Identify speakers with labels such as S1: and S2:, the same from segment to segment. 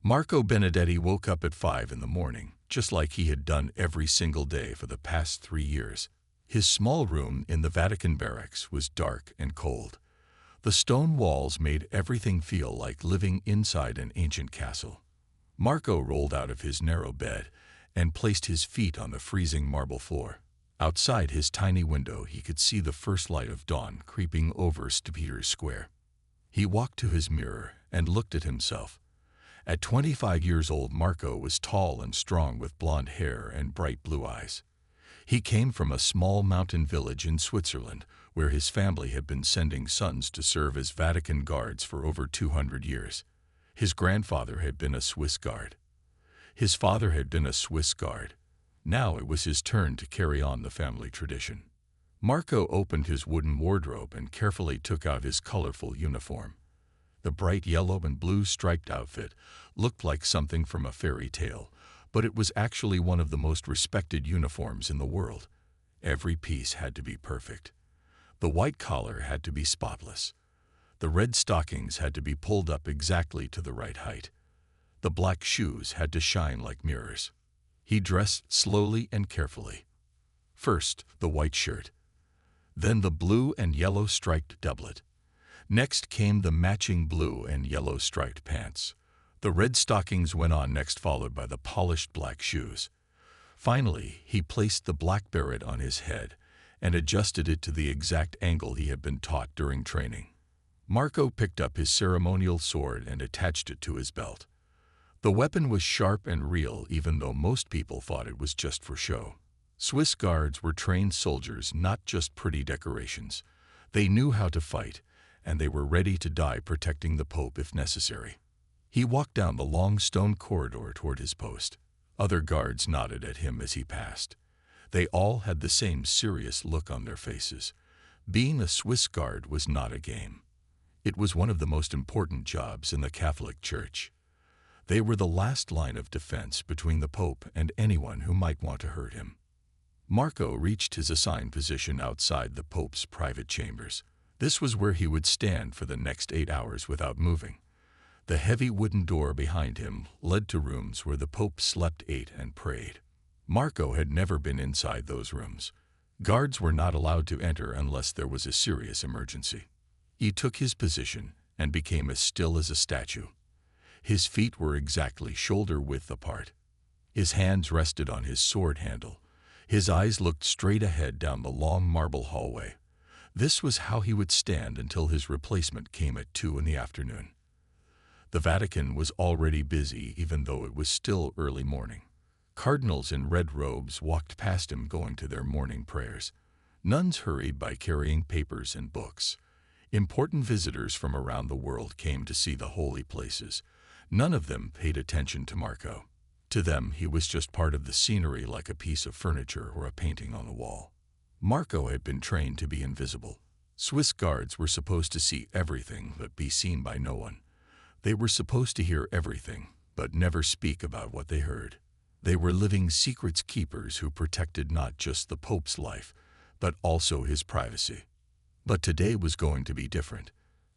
S1: Marco Benedetti woke up at 5 in the morning, just like he had done every single day for the past 3 years. His small room in the Vatican barracks was dark and cold. The stone walls made everything feel like living inside an ancient castle. Marco rolled out of his narrow bed and placed his feet on the freezing marble floor. Outside his tiny window, he could see the first light of dawn creeping over St. Peter's Square. He walked to his mirror and looked at himself. At 25 years old, Marco was tall and strong with blonde hair and bright blue eyes. He came from a small mountain village in Switzerland, where his family had been sending sons to serve as Vatican guards for over 200 years. His grandfather had been a Swiss guard. His father had been a Swiss guard. Now it was his turn to carry on the family tradition. Marco opened his wooden wardrobe and carefully took out his colorful uniform. The bright yellow and blue striped outfit looked like something from a fairy tale, but it was actually one of the most respected uniforms in the world. Every piece had to be perfect. The white collar had to be spotless. The red stockings had to be pulled up exactly to the right height. The black shoes had to shine like mirrors. He dressed slowly and carefully. First, the white shirt. Then the blue and yellow striped doublet. Next came the matching blue and yellow striped pants. The red stockings went on next, followed by the polished black shoes. Finally, he placed the black beret on his head and adjusted it to the exact angle he had been taught during training. Marco picked up his ceremonial sword and attached it to his belt. The weapon was sharp and real, even though most people thought it was just for show. Swiss guards were trained soldiers, not just pretty decorations. They knew how to fight, and they were ready to die protecting the Pope if necessary. He walked down the long stone corridor toward his post. Other guards nodded at him as he passed. They all had the same serious look on their faces. Being a Swiss guard was not a game. It was one of the most important jobs in the Catholic Church. They were the last line of defense between the Pope and anyone who might want to hurt him. Marco reached his assigned position outside the Pope's private chambers. This was where he would stand for the next 8 hours without moving. The heavy wooden door behind him led to rooms where the Pope slept, ate, and prayed. Marco had never been inside those rooms. Guards were not allowed to enter unless there was a serious emergency. He took his position and became as still as a statue. His feet were exactly shoulder-width apart. His hands rested on his sword handle. His eyes looked straight ahead down the long marble hallway. This was how he would stand until his replacement came at 2 in the afternoon. The Vatican was already busy, even though it was still early morning. Cardinals in red robes walked past him going to their morning prayers. Nuns hurried by carrying papers and books. Important visitors from around the world came to see the holy places. None of them paid attention to Marco. To them, he was just part of the scenery, like a piece of furniture or a painting on the wall. Marco had been trained to be invisible. Swiss guards were supposed to see everything but be seen by no one. They were supposed to hear everything but never speak about what they heard. They were living secrets keepers who protected not just the Pope's life, but also his privacy. But today was going to be different.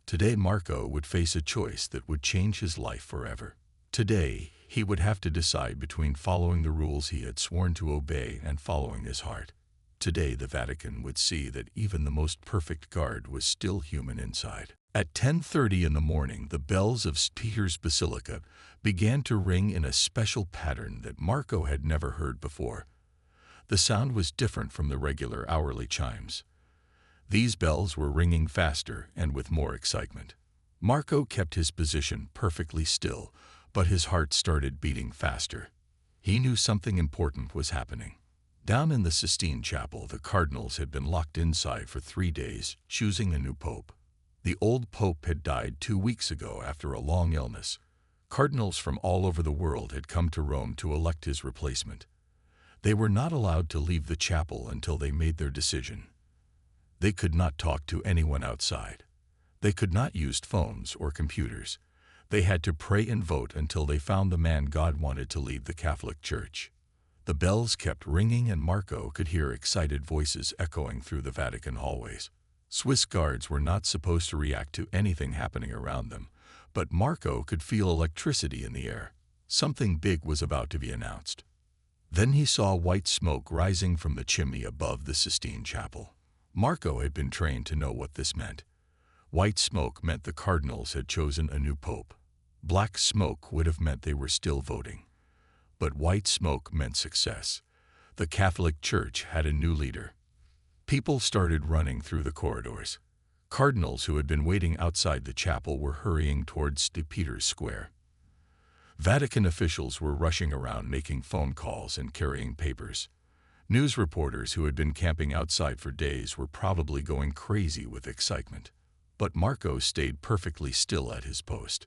S1: Today Marco would face a choice that would change his life forever. Today, he would have to decide between following the rules he had sworn to obey and following his heart. Today the Vatican would see that even the most perfect guard was still human inside. At 10:30 in the morning, the bells of St. Peter's Basilica began to ring in a special pattern that Marco had never heard before. The sound was different from the regular hourly chimes. These bells were ringing faster and with more excitement. Marco kept his position perfectly still, but his heart started beating faster. He knew something important was happening. Down in the Sistine Chapel, the cardinals had been locked inside for 3 days, choosing a new pope. The old pope had died 2 weeks ago after a long illness. Cardinals from all over the world had come to Rome to elect his replacement. They were not allowed to leave the chapel until they made their decision. They could not talk to anyone outside. They could not use phones or computers. They had to pray and vote until they found the man God wanted to lead the Catholic Church. The bells kept ringing, and Marco could hear excited voices echoing through the Vatican hallways. Swiss guards were not supposed to react to anything happening around them, but Marco could feel electricity in the air. Something big was about to be announced. Then he saw white smoke rising from the chimney above the Sistine Chapel. Marco had been trained to know what this meant. White smoke meant the cardinals had chosen a new pope. Black smoke would have meant they were still voting. But white smoke meant success. The Catholic Church had a new leader. People started running through the corridors. Cardinals who had been waiting outside the chapel were hurrying towards St. Peter's Square. Vatican officials were rushing around making phone calls and carrying papers. News reporters who had been camping outside for days were probably going crazy with excitement. But Marco stayed perfectly still at his post.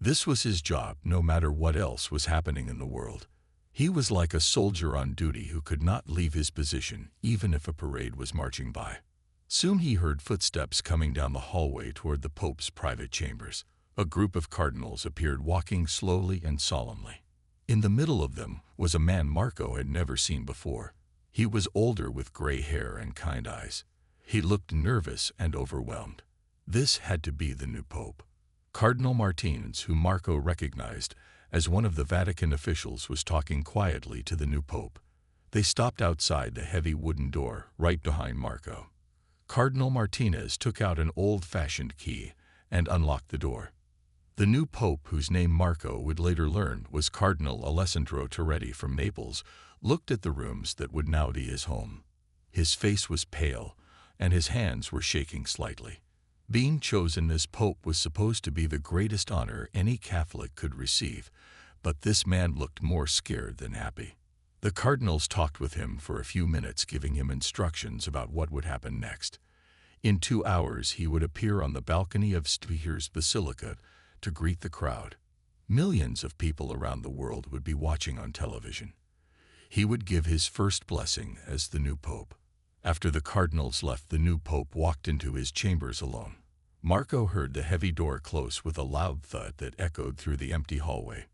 S1: This was his job, no matter what else was happening in the world. He was like a soldier on duty who could not leave his position, even if a parade was marching by. Soon he heard footsteps coming down the hallway toward the Pope's private chambers. A group of cardinals appeared walking slowly and solemnly. In the middle of them was a man Marco had never seen before. He was older with gray hair and kind eyes. He looked nervous and overwhelmed. This had to be the new Pope. Cardinal Martins, who Marco recognized as one of the Vatican officials, was talking quietly to the new Pope. They stopped outside the heavy wooden door right behind Marco. Cardinal Martinez took out an old-fashioned key and unlocked the door. The new Pope, whose name Marco would later learn was Cardinal Alessandro Toretti from Naples, looked at the rooms that would now be his home. His face was pale, and his hands were shaking slightly. Being chosen as Pope was supposed to be the greatest honor any Catholic could receive, but this man looked more scared than happy. The cardinals talked with him for a few minutes, giving him instructions about what would happen next. In 2 hours he would appear on the balcony of St. Peter's Basilica to greet the crowd. Millions of people around the world would be watching on television. He would give his first blessing as the new Pope. After the cardinals left, the new Pope walked into his chambers alone. Marco heard the heavy door close with a loud thud that echoed through the empty hallway.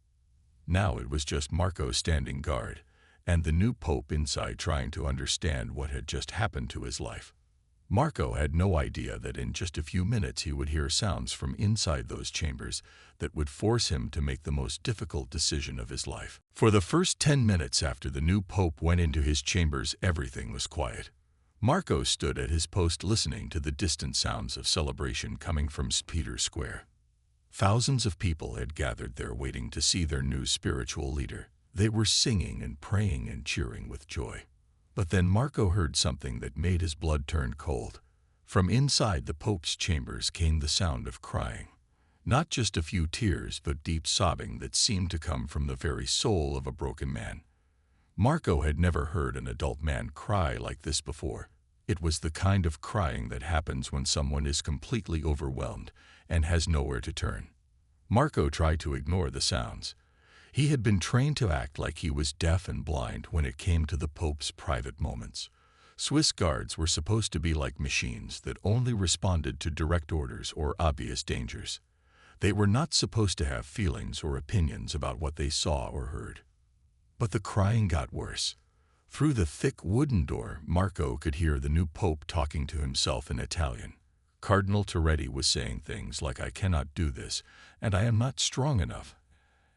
S1: Now it was just Marco standing guard, and the new Pope inside trying to understand what had just happened to his life. Marco had no idea that in just a few minutes he would hear sounds from inside those chambers that would force him to make the most difficult decision of his life. For the first 10 minutes after the new Pope went into his chambers, everything was quiet. Marco stood at his post listening to the distant sounds of celebration coming from St. Peter's Square. Thousands of people had gathered there waiting to see their new spiritual leader. They were singing and praying and cheering with joy. But then Marco heard something that made his blood turn cold. From inside the Pope's chambers came the sound of crying. Not just a few tears, but deep sobbing that seemed to come from the very soul of a broken man. Marco had never heard an adult man cry like this before. It was the kind of crying that happens when someone is completely overwhelmed and has nowhere to turn. Marco tried to ignore the sounds. He had been trained to act like he was deaf and blind when it came to the Pope's private moments. Swiss guards were supposed to be like machines that only responded to direct orders or obvious dangers. They were not supposed to have feelings or opinions about what they saw or heard. But the crying got worse. Through the thick wooden door, Marco could hear the new Pope talking to himself in Italian. Cardinal Toretti was saying things like, "I cannot do this, and I am not strong enough.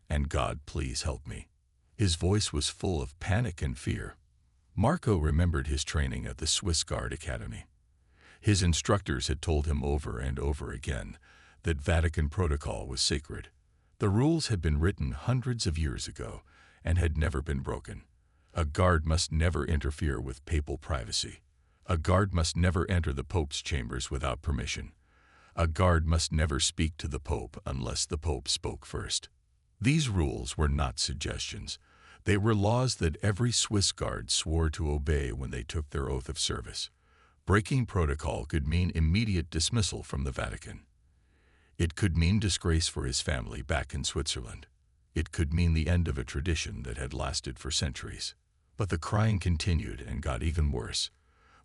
S1: And God, please help me." His voice was full of panic and fear. Marco remembered his training at the Swiss Guard Academy. His instructors had told him over and over again that Vatican protocol was sacred. The rules had been written hundreds of years ago and had never been broken. A guard must never interfere with papal privacy. A guard must never enter the Pope's chambers without permission. A guard must never speak to the Pope unless the Pope spoke first. These rules were not suggestions. They were laws that every Swiss guard swore to obey when they took their oath of service. Breaking protocol could mean immediate dismissal from the Vatican. It could mean disgrace for his family back in Switzerland. It could mean the end of a tradition that had lasted for centuries. But the crying continued and got even worse.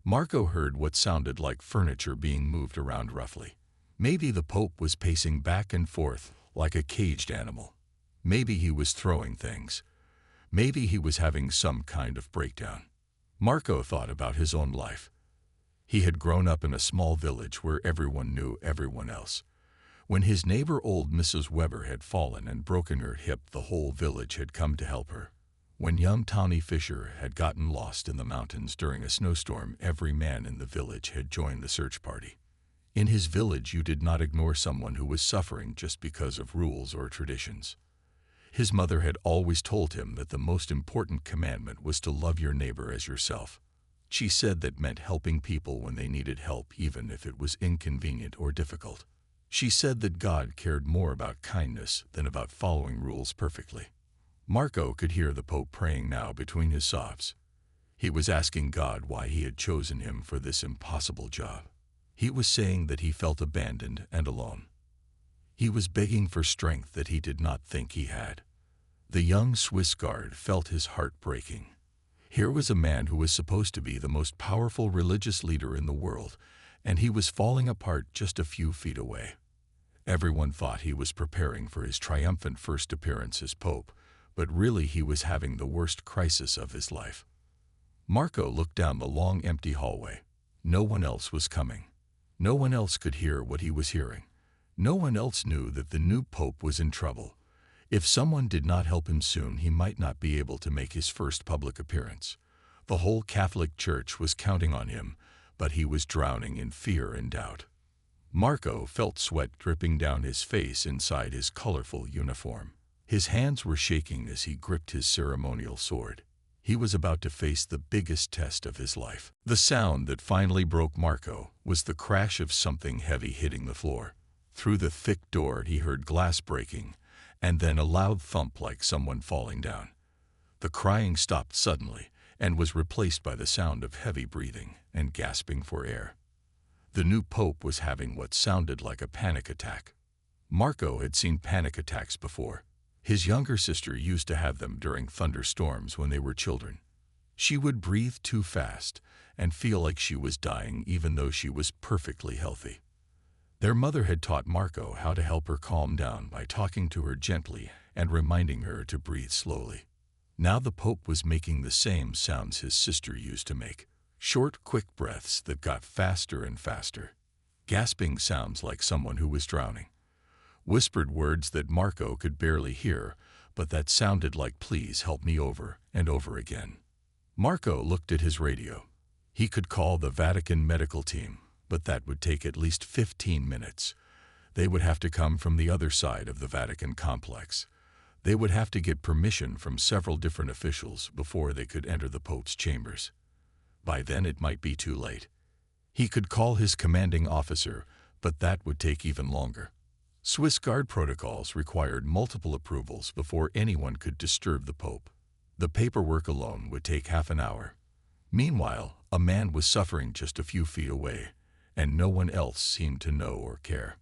S1: Marco heard what sounded like furniture being moved around roughly. Maybe the Pope was pacing back and forth like a caged animal. Maybe he was throwing things. Maybe he was having some kind of breakdown. Marco thought about his own life. He had grown up in a small village where everyone knew everyone else. When his neighbor old Mrs. Weber had fallen and broken her hip, the whole village had come to help her. When young Tommy Fisher had gotten lost in the mountains during a snowstorm, every man in the village had joined the search party. In his village, you did not ignore someone who was suffering just because of rules or traditions. His mother had always told him that the most important commandment was to love your neighbor as yourself. She said that meant helping people when they needed help, even if it was inconvenient or difficult. She said that God cared more about kindness than about following rules perfectly. Marco could hear the Pope praying now between his sobs. He was asking God why he had chosen him for this impossible job. He was saying that he felt abandoned and alone. He was begging for strength that he did not think he had. The young Swiss guard felt his heart breaking. Here was a man who was supposed to be the most powerful religious leader in the world, and he was falling apart just a few feet away. Everyone thought he was preparing for his triumphant first appearance as Pope, but really he was having the worst crisis of his life. Marco looked down the long empty hallway. No one else was coming. No one else could hear what he was hearing. No one else knew that the new Pope was in trouble. If someone did not help him soon, he might not be able to make his first public appearance. The whole Catholic Church was counting on him, but he was drowning in fear and doubt. Marco felt sweat dripping down his face inside his colorful uniform. His hands were shaking as he gripped his ceremonial sword. He was about to face the biggest test of his life. The sound that finally broke Marco was the crash of something heavy hitting the floor. Through the thick door he heard glass breaking, and then a loud thump like someone falling down. The crying stopped suddenly and was replaced by the sound of heavy breathing and gasping for air. The new Pope was having what sounded like a panic attack. Marco had seen panic attacks before. His younger sister used to have them during thunderstorms when they were children. She would breathe too fast and feel like she was dying even though she was perfectly healthy. Their mother had taught Marco how to help her calm down by talking to her gently and reminding her to breathe slowly. Now the Pope was making the same sounds his sister used to make. Short, quick breaths that got faster and faster. Gasping sounds like someone who was drowning. Whispered words that Marco could barely hear, but that sounded like "please help me" over and over again. Marco looked at his radio. He could call the Vatican medical team, but that would take at least 15 minutes. They would have to come from the other side of the Vatican complex. They would have to get permission from several different officials before they could enter the Pope's chambers. By then it might be too late. He could call his commanding officer, but that would take even longer. Swiss Guard protocols required multiple approvals before anyone could disturb the Pope. The paperwork alone would take half an hour. Meanwhile, a man was suffering just a few feet away, and no one else seemed to know or care.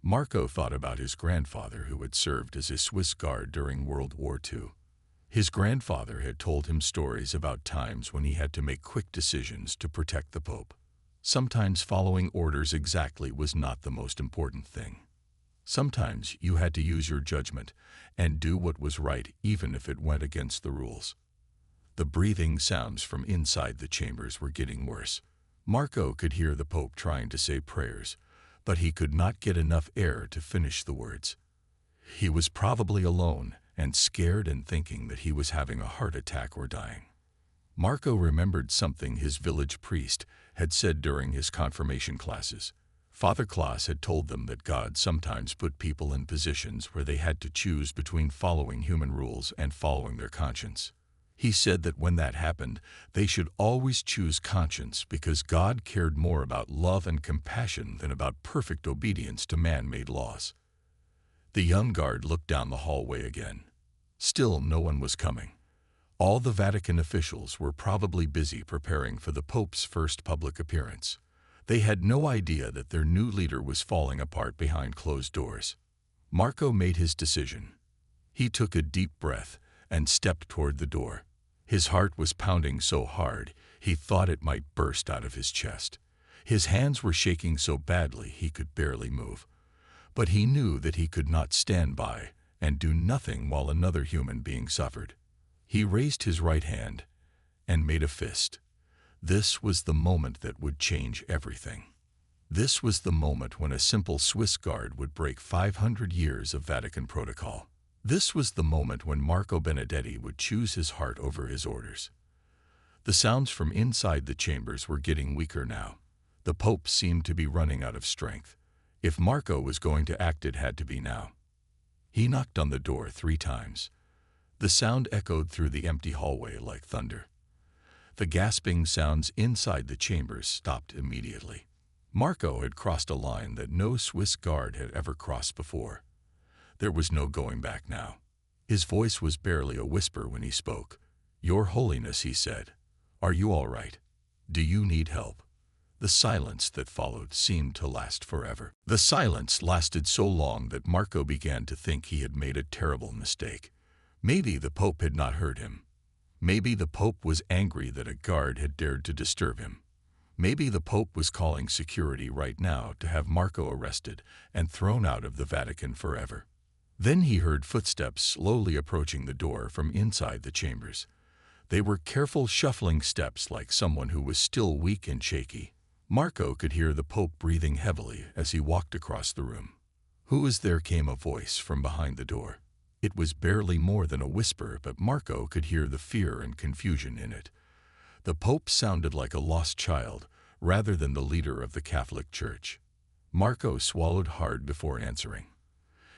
S1: Marco thought about his grandfather who had served as a Swiss Guard during World War II. His grandfather had told him stories about times when he had to make quick decisions to protect the Pope. Sometimes following orders exactly was not the most important thing. Sometimes you had to use your judgment and do what was right even if it went against the rules. The breathing sounds from inside the chambers were getting worse. Marco could hear the Pope trying to say prayers, but he could not get enough air to finish the words. He was probably alone and scared and thinking that he was having a heart attack or dying. Marco remembered something his village priest had said during his confirmation classes. Father Klaus had told them that God sometimes put people in positions where they had to choose between following human rules and following their conscience. He said that when that happened, they should always choose conscience because God cared more about love and compassion than about perfect obedience to man-made laws. The young guard looked down the hallway again. Still no one was coming. All the Vatican officials were probably busy preparing for the Pope's first public appearance. They had no idea that their new leader was falling apart behind closed doors. Marco made his decision. He took a deep breath and stepped toward the door. His heart was pounding so hard he thought it might burst out of his chest. His hands were shaking so badly he could barely move. But he knew that he could not stand by and do nothing while another human being suffered. He raised his right hand and made a fist. This was the moment that would change everything. This was the moment when a simple Swiss guard would break 500 years of Vatican protocol. This was the moment when Marco Benedetti would choose his heart over his orders. The sounds from inside the chambers were getting weaker now. The Pope seemed to be running out of strength. If Marco was going to act, it had to be now. He knocked on the door 3 times. The sound echoed through the empty hallway like thunder. The gasping sounds inside the chambers stopped immediately. Marco had crossed a line that no Swiss guard had ever crossed before. There was no going back now. His voice was barely a whisper when he spoke. "Your Holiness," he said, "are you all right? Do you need help?" The silence that followed seemed to last forever. The silence lasted so long that Marco began to think he had made a terrible mistake. Maybe the Pope had not heard him. Maybe the Pope was angry that a guard had dared to disturb him. Maybe the Pope was calling security right now to have Marco arrested and thrown out of the Vatican forever. Then he heard footsteps slowly approaching the door from inside the chambers. They were careful, shuffling steps like someone who was still weak and shaky. Marco could hear the Pope breathing heavily as he walked across the room. "Who is there?" came a voice from behind the door. It was barely more than a whisper, but Marco could hear the fear and confusion in it. The Pope sounded like a lost child, rather than the leader of the Catholic Church. Marco swallowed hard before answering.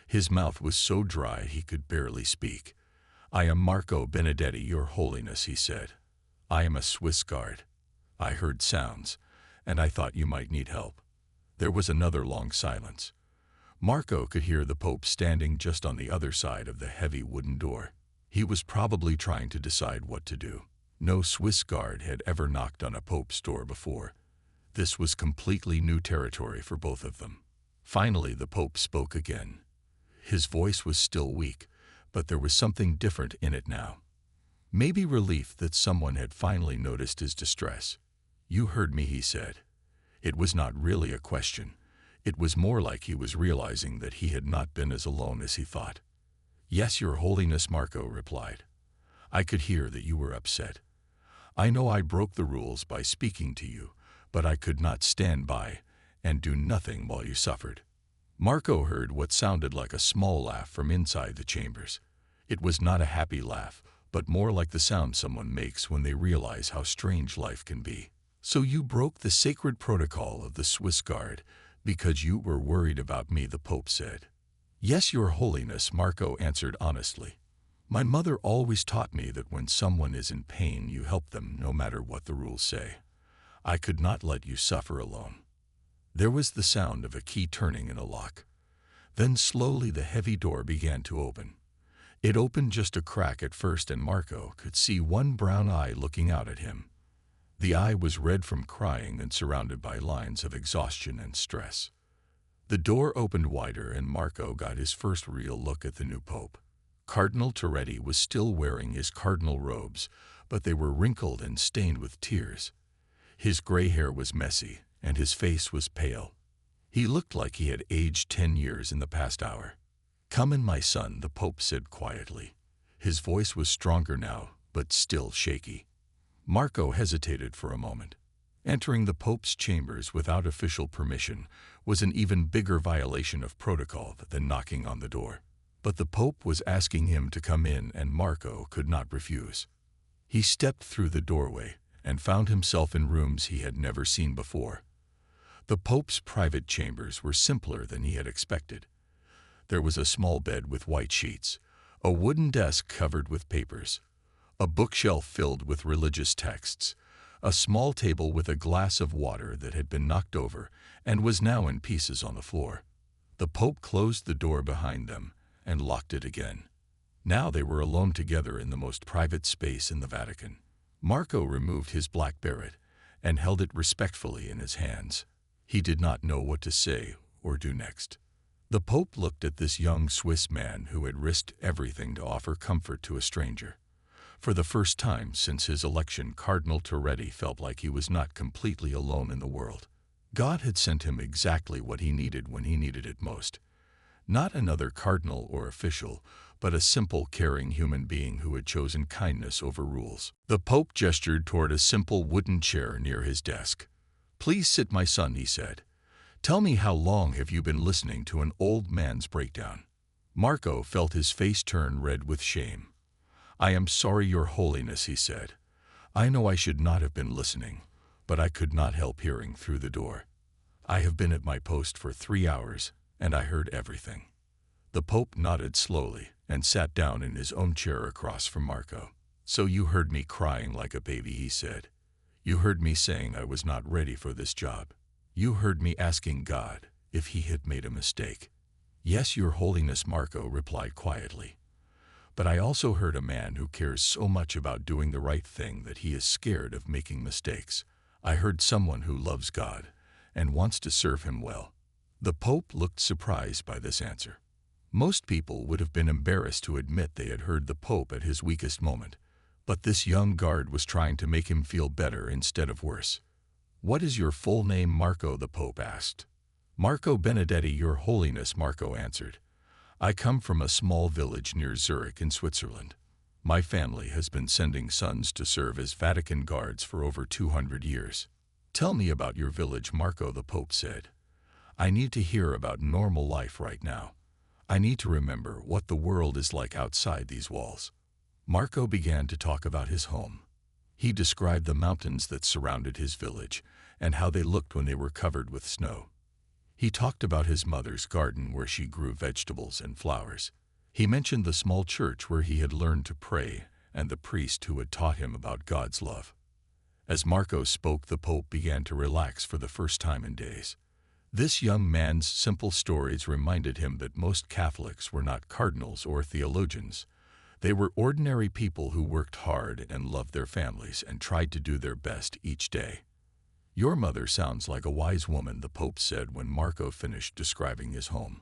S1: His mouth was so dry he could barely speak. "I am Marco Benedetti, Your Holiness," he said. "I am a Swiss guard. I heard sounds, and I thought you might need help." There was another long silence. Marco could hear the Pope standing just on the other side of the heavy wooden door. He was probably trying to decide what to do. No Swiss guard had ever knocked on a Pope's door before. This was completely new territory for both of them. Finally, the Pope spoke again. His voice was still weak, but there was something different in it now. Maybe relief that someone had finally noticed his distress. "You heard me," he said. It was not really a question. It was more like he was realizing that he had not been as alone as he thought. "Yes, Your Holiness," Marco replied. "I could hear that you were upset. I know I broke the rules by speaking to you, but I could not stand by and do nothing while you suffered." Marco heard what sounded like a small laugh from inside the chambers. It was not a happy laugh, but more like the sound someone makes when they realize how strange life can be. "So you broke the sacred protocol of the Swiss Guard because you were worried about me," the Pope said. "Yes, Your Holiness," Marco answered honestly. "My mother always taught me that when someone is in pain, you help them no matter what the rules say. I could not let you suffer alone." There was the sound of a key turning in a lock. Then slowly the heavy door began to open. It opened just a crack at first, and Marco could see one brown eye looking out at him. The eye was red from crying and surrounded by lines of exhaustion and stress. The door opened wider and Marco got his first real look at the new Pope. Cardinal Torretti was still wearing his cardinal robes, but they were wrinkled and stained with tears. His gray hair was messy, and his face was pale. He looked like he had aged 10 years in the past hour. "Come in, my son," the Pope said quietly. His voice was stronger now, but still shaky. Marco hesitated for a moment. Entering the Pope's chambers without official permission was an even bigger violation of protocol than knocking on the door. But the Pope was asking him to come in, and Marco could not refuse. He stepped through the doorway and found himself in rooms he had never seen before. The Pope's private chambers were simpler than he had expected. There was a small bed with white sheets, a wooden desk covered with papers, a bookshelf filled with religious texts, a small table with a glass of water that had been knocked over and was now in pieces on the floor. The Pope closed the door behind them and locked it again. Now they were alone together in the most private space in the Vatican. Marco removed his black beret and held it respectfully in his hands. He did not know what to say or do next. The Pope looked at this young Swiss man who had risked everything to offer comfort to a stranger. For the first time since his election, Cardinal Torretti felt like he was not completely alone in the world. God had sent him exactly what he needed when he needed it most. Not another cardinal or official, but a simple, caring human being who had chosen kindness over rules. The Pope gestured toward a simple wooden chair near his desk. "Please sit, my son," he said. Tell me, how long have you been listening to an old man's breakdown? Marco felt his face turn red with shame. I am sorry, Your Holiness, he said. I know I should not have been listening, but I could not help hearing through the door. I have been at my post for 3 hours, and I heard everything. The Pope nodded slowly and sat down in his own chair across from Marco. So you heard me crying like a baby, he said. You heard me saying I was not ready for this job. You heard me asking God if he had made a mistake. Yes, Your Holiness, Marco replied quietly. But I also heard a man who cares so much about doing the right thing that he is scared of making mistakes. I heard someone who loves God and wants to serve him well. The Pope looked surprised by this answer. Most people would have been embarrassed to admit they had heard the Pope at his weakest moment, but this young guard was trying to make him feel better instead of worse. What is your full name, Marco? The Pope asked. Marco Benedetti, Your Holiness, Marco answered. I come from a small village near Zurich in Switzerland. My family has been sending sons to serve as Vatican guards for over 200 years. Tell me about your village, Marco, the Pope said. I need to hear about normal life right now. I need to remember what the world is like outside these walls. Marco began to talk about his home. He described the mountains that surrounded his village and how they looked when they were covered with snow. He talked about his mother's garden where she grew vegetables and flowers. He mentioned the small church where he had learned to pray and the priest who had taught him about God's love. As Marco spoke, the Pope began to relax for the first time in days. This young man's simple stories reminded him that most Catholics were not cardinals or theologians. They were ordinary people who worked hard and loved their families and tried to do their best each day. Your mother sounds like a wise woman, the Pope said when Marco finished describing his home.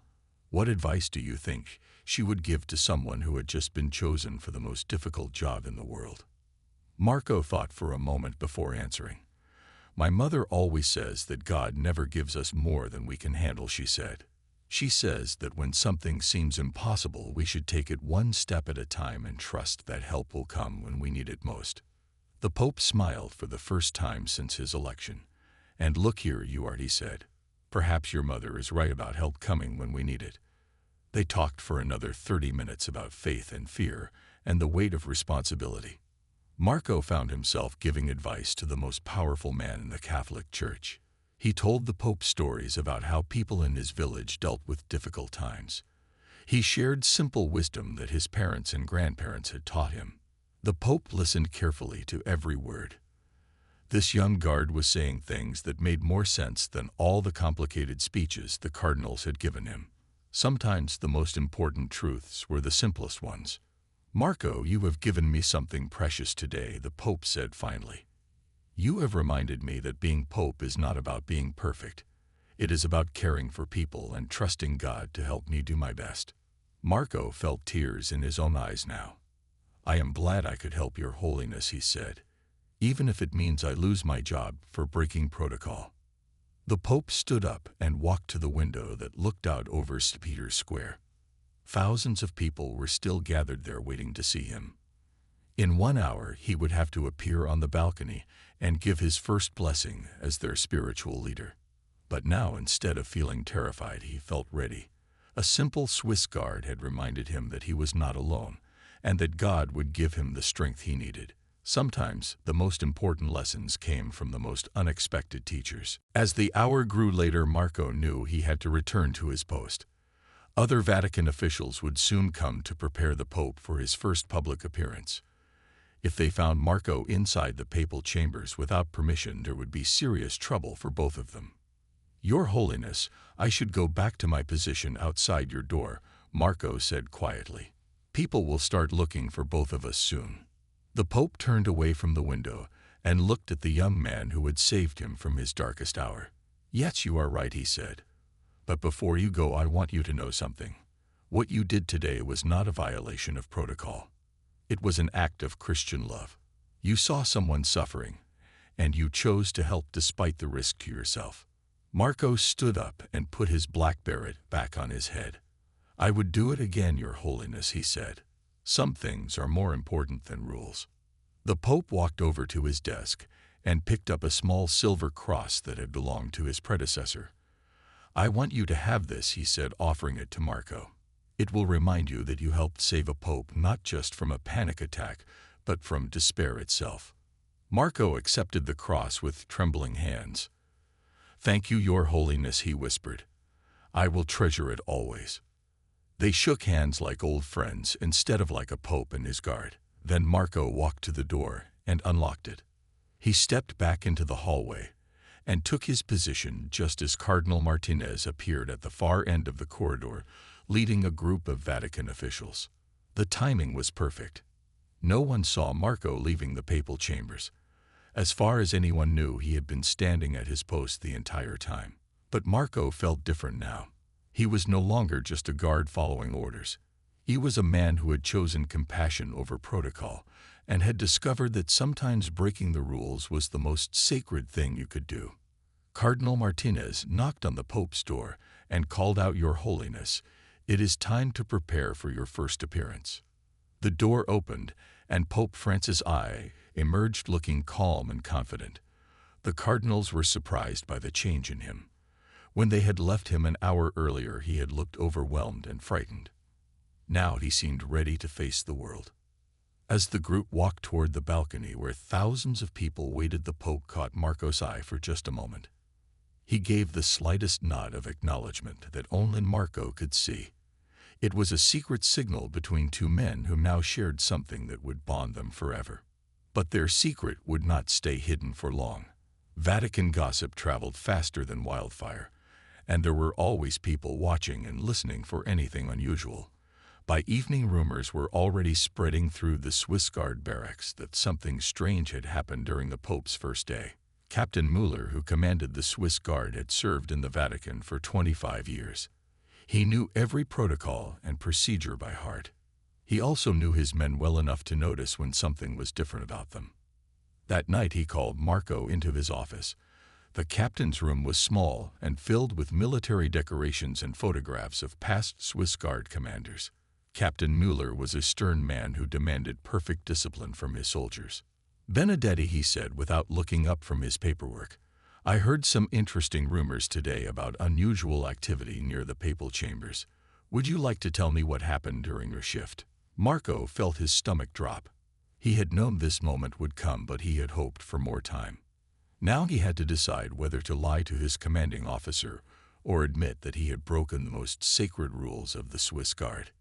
S1: What advice do you think she would give to someone who had just been chosen for the most difficult job in the world? Marco thought for a moment before answering. My mother always says that God never gives us more than we can handle, she said. She says that when something seems impossible, we should take it one step at a time and trust that help will come when we need it most. The Pope smiled for the first time since his election. And look here, Ewart, he said. Perhaps your mother is right about help coming when we need it. They talked for another 30 minutes about faith and fear and the weight of responsibility. Marco found himself giving advice to the most powerful man in the Catholic Church. He told the Pope stories about how people in his village dealt with difficult times. He shared simple wisdom that his parents and grandparents had taught him. The Pope listened carefully to every word. This young guard was saying things that made more sense than all the complicated speeches the cardinals had given him. Sometimes the most important truths were the simplest ones. Marco, you have given me something precious today, the Pope said finally. You have reminded me that being Pope is not about being perfect. It is about caring for people and trusting God to help me do my best. Marco felt tears in his own eyes now. I am glad I could help, Your Holiness, he said, even if it means I lose my job for breaking protocol. The Pope stood up and walked to the window that looked out over St. Peter's Square. Thousands of people were still gathered there waiting to see him. In 1 hour, he would have to appear on the balcony and give his first blessing as their spiritual leader. But now, instead of feeling terrified, he felt ready. A simple Swiss guard had reminded him that he was not alone, and that God would give him the strength he needed. Sometimes the most important lessons came from the most unexpected teachers. As the hour grew later, Marco knew he had to return to his post. Other Vatican officials would soon come to prepare the Pope for his first public appearance. If they found Marco inside the papal chambers without permission, there would be serious trouble for both of them. Your Holiness, I should go back to my position outside your door, Marco said quietly. People will start looking for both of us soon. The Pope turned away from the window and looked at the young man who had saved him from his darkest hour. Yes, you are right, he said. But before you go, I want you to know something. What you did today was not a violation of protocol. It was an act of Christian love. You saw someone suffering, and you chose to help despite the risk to yourself. Marco stood up and put his black beret back on his head. I would do it again, Your Holiness, he said. Some things are more important than rules. The Pope walked over to his desk and picked up a small silver cross that had belonged to his predecessor. "I want you to have this," he said, offering it to Marco. "It will remind you that you helped save a pope not just from a panic attack, but from despair itself." Marco accepted the cross with trembling hands. "Thank you, Your Holiness," he whispered. "I will treasure it always." They shook hands like old friends instead of like a pope and his guard. Then Marco walked to the door and unlocked it. He stepped back into the hallway and took his position just as Cardinal Martinez appeared at the far end of the corridor, leading a group of Vatican officials. The timing was perfect. No one saw Marco leaving the papal chambers. As far as anyone knew, he had been standing at his post the entire time. But Marco felt different now. He was no longer just a guard following orders. He was a man who had chosen compassion over protocol and had discovered that sometimes breaking the rules was the most sacred thing you could do. Cardinal Martinez knocked on the Pope's door and called out, "Your Holiness, it is time to prepare for your first appearance." The door opened, and Pope Francis I emerged looking calm and confident. The cardinals were surprised by the change in him. When they had left him an hour earlier, he had looked overwhelmed and frightened. Now he seemed ready to face the world. As the group walked toward the balcony where thousands of people waited, the Pope caught Marco's eye for just a moment. He gave the slightest nod of acknowledgement that only Marco could see. It was a secret signal between two men who now shared something that would bond them forever. But their secret would not stay hidden for long. Vatican gossip traveled faster than wildfire, and there were always people watching and listening for anything unusual. By evening, rumors were already spreading through the Swiss Guard barracks that something strange had happened during the Pope's first day. Captain Müller, who commanded the Swiss Guard, had served in the Vatican for 25 years. He knew every protocol and procedure by heart. He also knew his men well enough to notice when something was different about them. That night he called Marco into his office. The captain's room was small and filled with military decorations and photographs of past Swiss Guard commanders. Captain Müller was a stern man who demanded perfect discipline from his soldiers. "Benedetti," he said without looking up from his paperwork, "I heard some interesting rumors today about unusual activity near the papal chambers. Would you like to tell me what happened during your shift?" Marco felt his stomach drop. He had known this moment would come, but he had hoped for more time. Now he had to decide whether to lie to his commanding officer or admit that he had broken the most sacred rules of the Swiss Guard.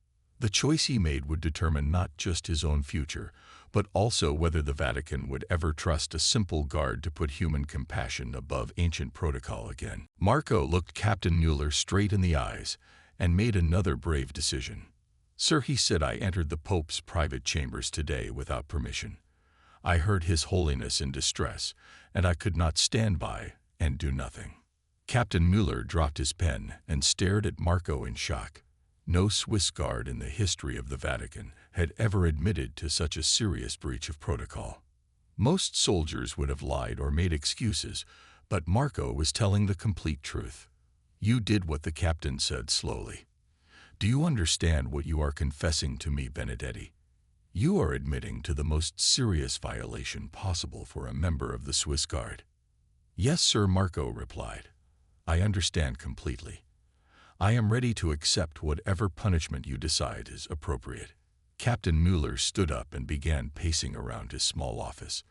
S1: The choice he made would determine not just his own future, but also whether the Vatican would ever trust a simple guard to put human compassion above ancient protocol again. Marco looked Captain Müller straight in the eyes and made another brave decision. "Sir," he said, "I entered the Pope's private chambers today without permission. I heard His Holiness in distress, and I could not stand by and do nothing." Captain Müller dropped his pen and stared at Marco in shock. No Swiss Guard in the history of the Vatican had ever admitted to such a serious breach of protocol. Most soldiers would have lied or made excuses, but Marco was telling the complete truth. "You did what the captain said," slowly. "Do you understand what you are confessing to me, Benedetti? You are admitting to the most serious violation possible for a member of the Swiss Guard." "Yes, sir," Marco replied. "I understand completely. I am ready to accept whatever punishment you decide is appropriate." Captain Müller stood up and began pacing around his small office.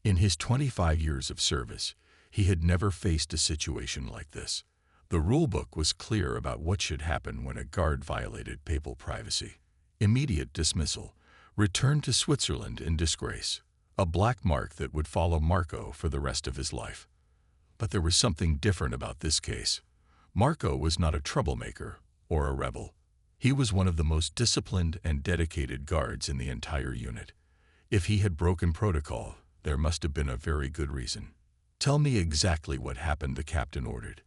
S1: In his 25 years of service, he had never faced a situation like this. The rulebook was clear about what should happen when a guard violated papal privacy. Immediate dismissal, return to Switzerland in disgrace, a black mark that would follow Marco for the rest of his life. But there was something different about this case. Marco was not a troublemaker or a rebel. He was one of the most disciplined and dedicated guards in the entire unit. If he had broken protocol, there must have been a very good reason. "Tell me exactly what happened," the captain ordered.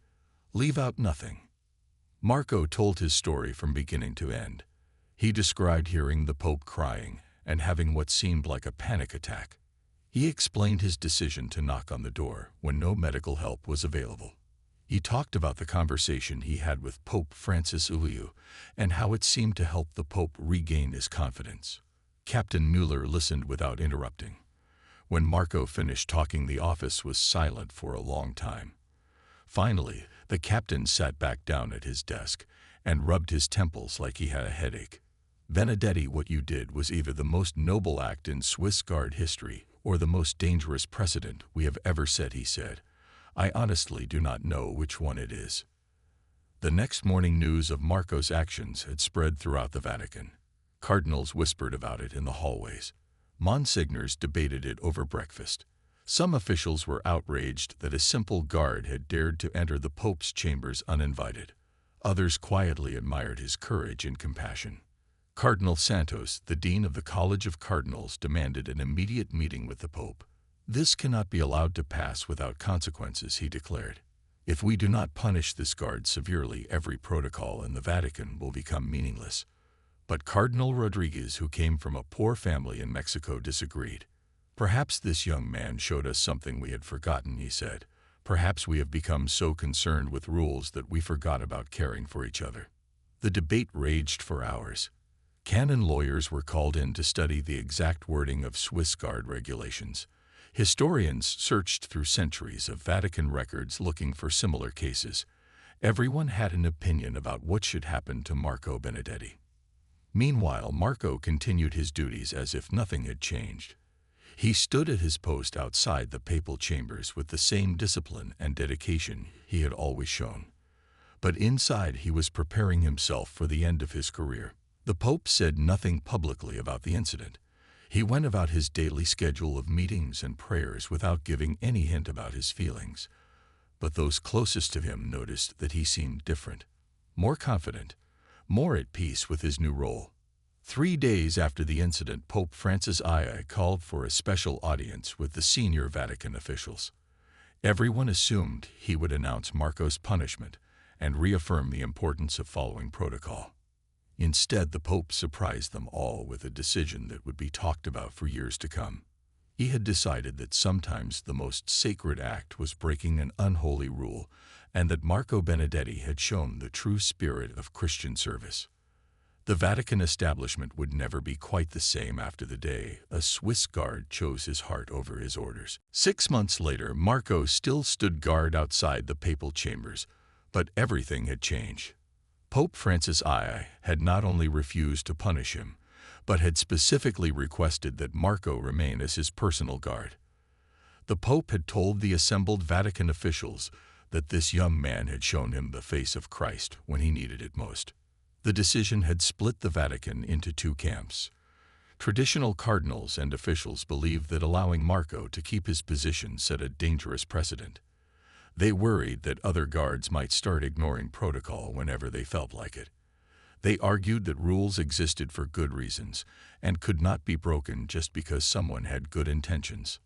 S1: "Leave out nothing." Marco told his story from beginning to end. He described hearing the Pope crying and having what seemed like a panic attack. He explained his decision to knock on the door when no medical help was available. He talked about the conversation he had with Pope Francis I and how it seemed to help the Pope regain his confidence. Captain Müller listened without interrupting. When Marco finished talking, the office was silent for a long time. Finally, The captain sat back down at his desk and rubbed his temples like he had a headache. "Benedetti, what you did was either the most noble act in Swiss Guard history or the most dangerous precedent we have ever set," he said. "I honestly do not know which one it is." The next morning news of Marco's actions had spread throughout the Vatican. Cardinals whispered about it in the hallways. Monsignors debated it over breakfast. Some officials were outraged that a simple guard had dared to enter the Pope's chambers uninvited. Others quietly admired his courage and compassion. Cardinal Santos, the dean of the College of Cardinals, demanded an immediate meeting with the Pope. "This cannot be allowed to pass without consequences," he declared. "If we do not punish this guard severely, every protocol in the Vatican will become meaningless." But Cardinal Rodriguez, who came from a poor family in Mexico, disagreed. "Perhaps this young man showed us something we had forgotten," he said. "Perhaps we have become so concerned with rules that we forgot about caring for each other." The debate raged for hours. Canon lawyers were called in to study the exact wording of Swiss Guard regulations. Historians searched through centuries of Vatican records looking for similar cases. Everyone had an opinion about what should happen to Marco Benedetti. Meanwhile, Marco continued his duties as if nothing had changed. He stood at his post outside the papal chambers with the same discipline and dedication he had always shown. But inside he was preparing himself for the end of his career. The Pope said nothing publicly about the incident. He went about his daily schedule of meetings and prayers without giving any hint about his feelings. But those closest to him noticed that he seemed different, more confident, more at peace with his new role. 3 days after the incident, Pope Francis I called for a special audience with the senior Vatican officials. Everyone assumed he would announce Marco's punishment and reaffirm the importance of following protocol. Instead, the Pope surprised them all with a decision that would be talked about for years to come. He had decided that sometimes the most sacred act was breaking an unholy rule, and that Marco Benedetti had shown the true spirit of Christian service. The Vatican establishment would never be quite the same after the day a Swiss guard chose his heart over his orders. 6 months later, Marco still stood guard outside the papal chambers, but everything had changed. Pope Francis I had not only refused to punish him, but had specifically requested that Marco remain as his personal guard. The Pope had told the assembled Vatican officials that this young man had shown him the face of Christ when he needed it most. The decision had split the Vatican into 2 camps. Traditional cardinals and officials believed that allowing Marco to keep his position set a dangerous precedent. They worried that other guards might start ignoring protocol whenever they felt like it. They argued that rules existed for good reasons and could not be broken just because someone had good intentions.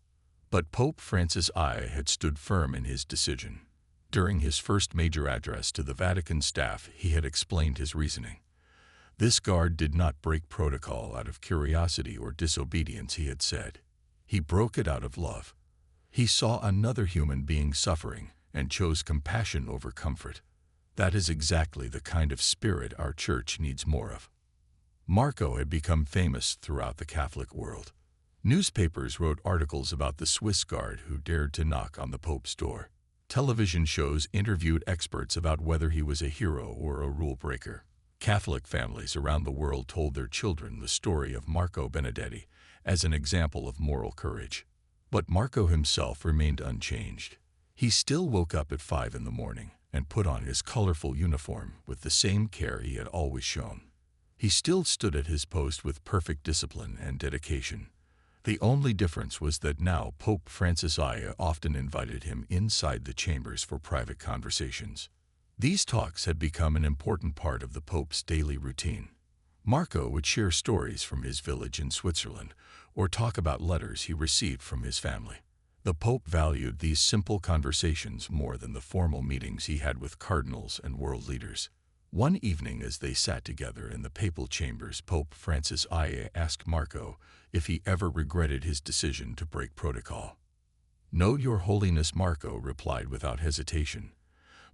S1: But Pope Francis I had stood firm in his decision. During his first major address to the Vatican staff, he had explained his reasoning. This guard did not break protocol out of curiosity or disobedience, he had said. He broke it out of love. He saw another human being suffering and chose compassion over comfort. That is exactly the kind of spirit our church needs more of. Marco had become famous throughout the Catholic world. Newspapers wrote articles about the Swiss guard who dared to knock on the Pope's door. Television shows interviewed experts about whether he was a hero or a rule breaker. Catholic families around the world told their children the story of Marco Benedetti as an example of moral courage. But Marco himself remained unchanged. He still woke up at 5 in the morning and put on his colorful uniform with the same care he had always shown. He still stood at his post with perfect discipline and dedication. The only difference was that now Pope Francis I often invited him inside the chambers for private conversations. These talks had become an important part of the Pope's daily routine. Marco would share stories from his village in Switzerland or talk about letters he received from his family. The Pope valued these simple conversations more than the formal meetings he had with cardinals and world leaders. One evening, as they sat together in the papal chambers, Pope Francis I asked Marco if he ever regretted his decision to break protocol. "No, Your Holiness," Marco replied without hesitation.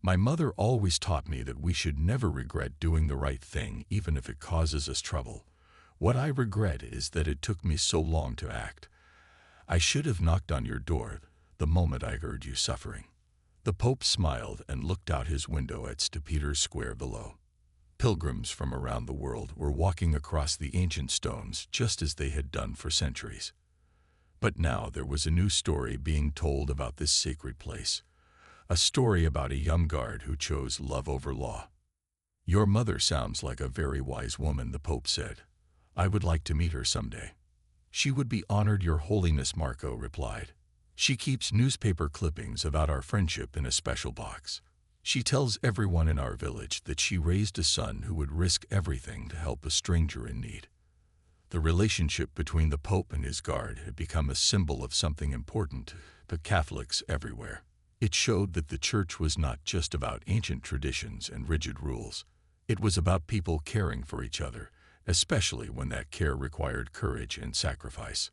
S1: "My mother always taught me that we should never regret doing the right thing, even if it causes us trouble. What I regret is that it took me so long to act. I should have knocked on your door the moment I heard you suffering." The Pope smiled and looked out his window at St. Peter's Square below. Pilgrims from around the world were walking across the ancient stones just as they had done for centuries. But now there was a new story being told about this sacred place, a story about a young guard who chose love over law. "Your mother sounds like a very wise woman," the Pope said. "I would like to meet her someday." "She would be honored, Your Holiness," Marco replied. "She keeps newspaper clippings about our friendship in a special box. She tells everyone in our village that she raised a son who would risk everything to help a stranger in need." The relationship between the Pope and his guard had become a symbol of something important to Catholics everywhere. It showed that the Church was not just about ancient traditions and rigid rules. It was about people caring for each other, especially when that care required courage and sacrifice.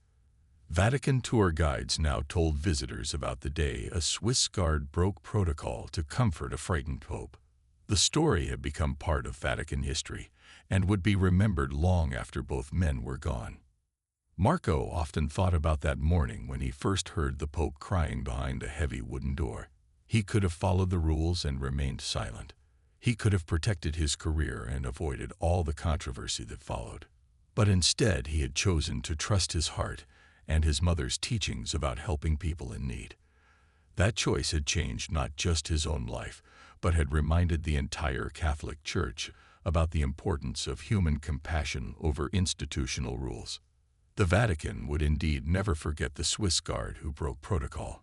S1: Vatican tour guides now told visitors about the day a Swiss guard broke protocol to comfort a frightened Pope. The story had become part of Vatican history and would be remembered long after both men were gone. Marco often thought about that morning when he first heard the Pope crying behind a heavy wooden door. He could have followed the rules and remained silent. He could have protected his career and avoided all the controversy that followed. But instead, he had chosen to trust his heart and his mother's teachings about helping people in need. That choice had changed not just his own life, but had reminded the entire Catholic Church about the importance of human compassion over institutional rules. The Vatican would indeed never forget the Swiss guard who broke protocol,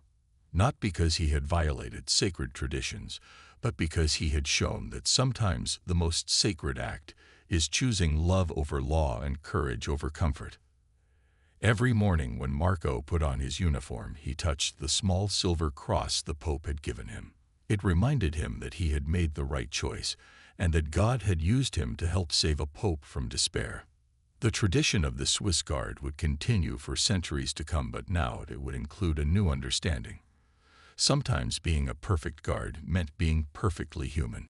S1: not because he had violated sacred traditions, but because he had shown that sometimes the most sacred act is choosing love over law and courage over comfort. Every morning when Marco put on his uniform, he touched the small silver cross the Pope had given him. It reminded him that he had made the right choice and that God had used him to help save a Pope from despair. The tradition of the Swiss Guard would continue for centuries to come, but now it would include a new understanding. Sometimes being a perfect guard meant being perfectly human.